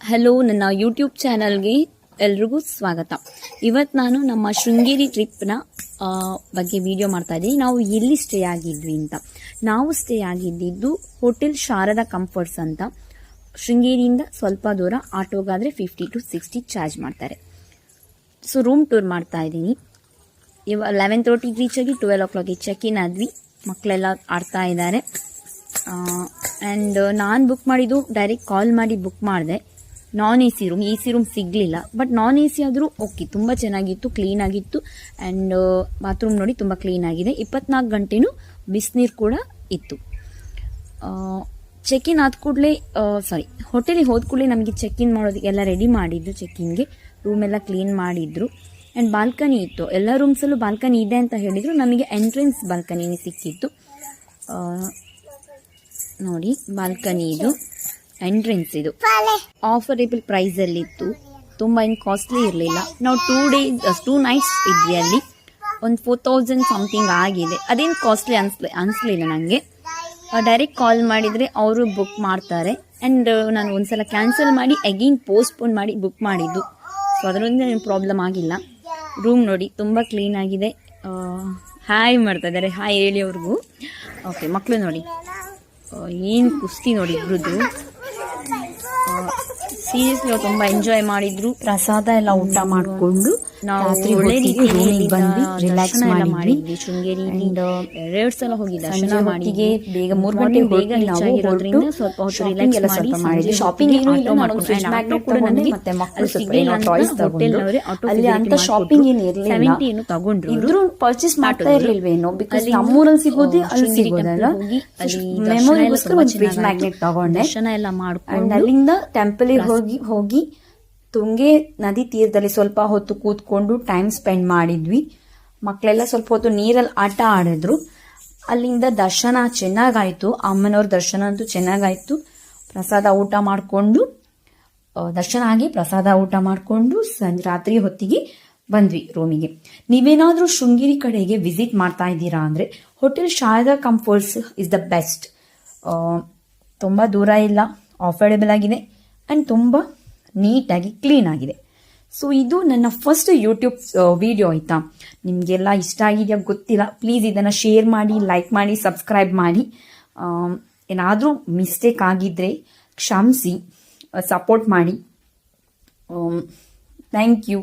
Hello, ನನ್ನ YouTube ಚಾನಲ್ಗೆ ಎಲ್ರಿಗೂ ಸ್ವಾಗತ. ಇವತ್ತು ನಾನು ನಮ್ಮ ಶೃಂಗೇರಿ ಟ್ರಿಪ್ನ ಬಗ್ಗೆ ವಿಡಿಯೋ ಮಾಡ್ತಾ ಇದ್ದೀನಿ. ನಾವು ಎಲ್ಲಿ ಸ್ಟೇ ಆಗಿದ್ವಿ ಅಂತ. ನಾವು ಸ್ಟೇ ಆಗಿದ್ದು ಹೋಟೆಲ್ ಶಾರದಾ ಕಂಫರ್ಟ್ಸ್ ಅಂತ. ಶೃಂಗೇರಿಯಿಂದ ಸ್ವಲ್ಪ ದೂರ, ಆಟೋಗಾದರೆ 50 to 60 ಚಾರ್ಜ್ ಮಾಡ್ತಾರೆ. ಸೊ ರೂಮ್ ಟೂರ್ ಮಾಡ್ತಾ ಇದ್ದೀನಿ. 11:30 ರೀಚ್ ಆಗಿ 12 o'clock ಚೆಕ್ ಇನ್ ಆದ್ವಿ. ಮಕ್ಕಳೆಲ್ಲ ಆಡ್ತಾ ಇದ್ದಾರೆ. ಆ್ಯಂಡ್ ನಾನು ಬುಕ್ ಮಾಡಿದ್ದು ಡೈರೆಕ್ಟ್ ಕಾಲ್ ಮಾಡಿ ಬುಕ್ ಮಾಡಿದೆ. Non A C room, A C room ಸಿಗಲಿಲ್ಲ. ಬಟ್ ನಾನ್ ಎ ಸಿ ಆದರೂ ಓಕೆ, ತುಂಬ ಚೆನ್ನಾಗಿತ್ತು, ಕ್ಲೀನ್ ಆಗಿತ್ತು. ಆ್ಯಂಡ್ ಬಾತ್ರೂಮ್ ನೋಡಿ ತುಂಬ ಕ್ಲೀನ್ ಆಗಿದೆ. 24 ಗಂಟೆನೂ ಬಿಸಿನೀರು ಕೂಡ ಇತ್ತು. ಚೆಕ್ ಇನ್ ಆದ ಕೂಡಲೇ ಹೋಟೆಲಿಗೆ ಹೋದ ಕೂಡಲೇ ನಮಗೆ ಚೆಕ್ ಇನ್ ಮಾಡೋದಕ್ಕೆಲ್ಲ ರೆಡಿ ಮಾಡಿದ್ರು. ಚೆಕ್-ಇನ್ಗೆ ರೂಮ್ ಎಲ್ಲ ಕ್ಲೀನ್ ಮಾಡಿದ್ರು. ಆ್ಯಂಡ್ ಬಾಲ್ಕನಿ ಇತ್ತು, ಎಲ್ಲ ರೂಮ್ಸಲ್ಲೂ ಬಾಲ್ಕನಿ ಇದೆ ಅಂತ ಹೇಳಿದರು. ನಮಗೆ ಎಂಟ್ರೆನ್ಸ್ ಬಾಲ್ಕನಿನೇ ಸಿಕ್ಕಿತ್ತು. ನೋಡಿ, ಬಾಲ್ಕನಿ ಇದು, ಎಂಟ್ರೆನ್ಸ್ ಇದು. ಆಫರೇಬಲ್ ಪ್ರೈಸಲ್ಲಿತ್ತು, ತುಂಬ ಏನು ಕಾಸ್ಟ್ಲಿ ಇರಲಿಲ್ಲ. ನಾವು 2 ನೈಟ್ಸ್ ಇದ್ವಿ ಅಲ್ಲಿ. ಒಂದು 4,000 ಸಮಥಿಂಗ್ ಆಗಿದೆ. ಅದೇನು ಕಾಸ್ಟ್ಲಿ ಅನಿಸ್ಲಿಲ್ಲ ನನಗೆ. ಡೈರೆಕ್ಟ್ ಕಾಲ್ ಮಾಡಿದರೆ ಅವರು ಬುಕ್ ಮಾಡ್ತಾರೆ. ಆ್ಯಂಡ್ ನಾನು ಒಂದ್ಸಲ ಕ್ಯಾನ್ಸಲ್ ಮಾಡಿ ಅಗೈನ್ ಪೋಸ್ಟ್ಪೋನ್ ಮಾಡಿ ಬುಕ್ ಮಾಡಿದ್ದು. ಸೊ ಅದರಿಂದ ಏನು ಪ್ರಾಬ್ಲಮ್ ಆಗಿಲ್ಲ. ರೂಮ್ ನೋಡಿ ತುಂಬ ಕ್ಲೀನ್ ಆಗಿದೆ. ಹಾಯ್ ಮಾಡ್ತಾ ಇದ್ದಾರೆ, ಹಾಯ್ ಹೇಳಿ ಅವ್ರಿಗೂ. ಓಕೆ, ಮಕ್ಕಳು ನೋಡಿ ಏನು ಕುಸ್ತಿ ನೋಡಿ ಇಬ್ರದ್ದು. ಸೀರಿಯಸ್ಲಿ ತುಂಬ ಎಂಜಾಯ್ ಮಾಡಿದ್ರು. ಪ್ರಸಾದ ಎಲ್ಲ ಊಟ ಮಾಡಿಕೊಂಡು ನಾವು ರಿಲ್ಯಾಕ್ಸ್ ಮಾಡಿದ್ವಿ. ಶೃಂಗೇರಿ 2 ಸಲ ಹೋಗಿ ದರ್ಶನ ಮಾಡಿ ಬೇಗ 3 ಗಂಟೆ ಬೇಗ ರೀಚ್ ಆಗಿರೋದ್ರಿಂದ ಸ್ವಲ್ಪ ಹೊತ್ತು ರಿಲ್ಯಾಕ್ಸ್ ಮಾಡಿ ಶಾಪಿಂಗ್ ಏನು ಇಲ್ಲ. ನಾನು ಫ್ರಿಡ್ಜ್ ಮ್ಯಾಗ್ನೆಟ್ ಕೂಡ ನನಗೆ ಮತ್ತೆ ಮಕ್ಕಳು ಸ್ವಲ್ಪ ಟಾಯ್ಸ್ ತಗೊಂಡು ಅಲ್ಲಿ ಅಂತ ಶಾಪಿಂಗ್ ಏನು ಇರಲಿಲ್ಲ. 70 ತಗೊಂಡ್ರು. ಇದ್ರೂ ಪರ್ಚೇಸ್ ಮಾಡ್ತಾ ಇರ್ಲಿಲ್ವೇನೋ, ಬಿಕಾಸ್ ನಮ್ಮೂರಲ್ಲಿ ಸಿಗೋದೇ ಅಲ್ಲಿ ಸಿಗೋದಲ್ಲ. ಮೆಮೊರಿಗೋಸ್ಕರ ಒಂದು ಫ್ರಿಡ್ಜ್ ಮ್ಯಾಗ್ನೆಟ್ ತಗೊಂಡೆ. ದರ್ಶನ ಎಲ್ಲ ಮಾಡ್ಕೊಂಡು ಅಲ್ಲಿಂದ ಟೆಂಪಲ್ ಹೋಗಿ ತುಂಗೆ ನದಿ ತೀರದಲ್ಲಿ ಸ್ವಲ್ಪ ಹೊತ್ತು ಕೂತ್ಕೊಂಡು ಟೈಮ್ ಸ್ಪೆಂಡ್ ಮಾಡಿದ್ವಿ. ಮಕ್ಕಳೆಲ್ಲ ಸ್ವಲ್ಪ ಹೊತ್ತು ನೀರಲ್ಲಿ ಆಟ ಆಡಿದ್ರು. ಅಲ್ಲಿಂದ ದರ್ಶನ ಚೆನ್ನಾಗಾಯ್ತು. ಅಮ್ಮನವ್ರ ದರ್ಶನ ಅಂತೂ ಚೆನ್ನಾಗಾಯ್ತು. ಪ್ರಸಾದ ಊಟ ಮಾಡಿಕೊಂಡು ದರ್ಶನ ಆಗಿ ಪ್ರಸಾದ ಊಟ ಮಾಡಿಕೊಂಡು ರಾತ್ರಿ ಹೊತ್ತಿಗೆ ಬಂದ್ವಿ ರೂಮಿಗೆ. ನೀವೇನಾದರೂ ಶೃಂಗೇರಿ ಕಡೆಗೆ ವಿಸಿಟ್ ಮಾಡ್ತಾ ಇದ್ದೀರಾ ಅಂದರೆ hotel Sharada comforts is the best. ತುಂಬ ದೂರ ಇಲ್ಲ, ಅಫೋರ್ಡೆಬಲ್ ಆಗಿದೆ ಆ್ಯಂಡ್ ತುಂಬ ನೀಟಾಗಿ ಕ್ಲೀನ್ ಆಗಿದೆ. ಸೊ ಇದು ನನ್ನ ಫಸ್ಟ್ ಯೂಟ್ಯೂಬ್ ವಿಡಿಯೋ ಆಯಿತಾ. ನಿಮಗೆಲ್ಲ ಇಷ್ಟ ಆಗಿದೆಯಾ ಗೊತ್ತಿಲ್ಲ. ಪ್ಲೀಸ್ ಇದನ್ನು ಶೇರ್ ಮಾಡಿ, ಲೈಕ್ ಮಾಡಿ, ಸಬ್ಸ್ಕ್ರೈಬ್ ಮಾಡಿ. ಏನಾದರೂ ಮಿಸ್ಟೇಕ್ ಆಗಿದ್ದರೆ ಕ್ಷಮಿಸಿ, ಸಪೋರ್ಟ್ ಮಾಡಿ. Thank you.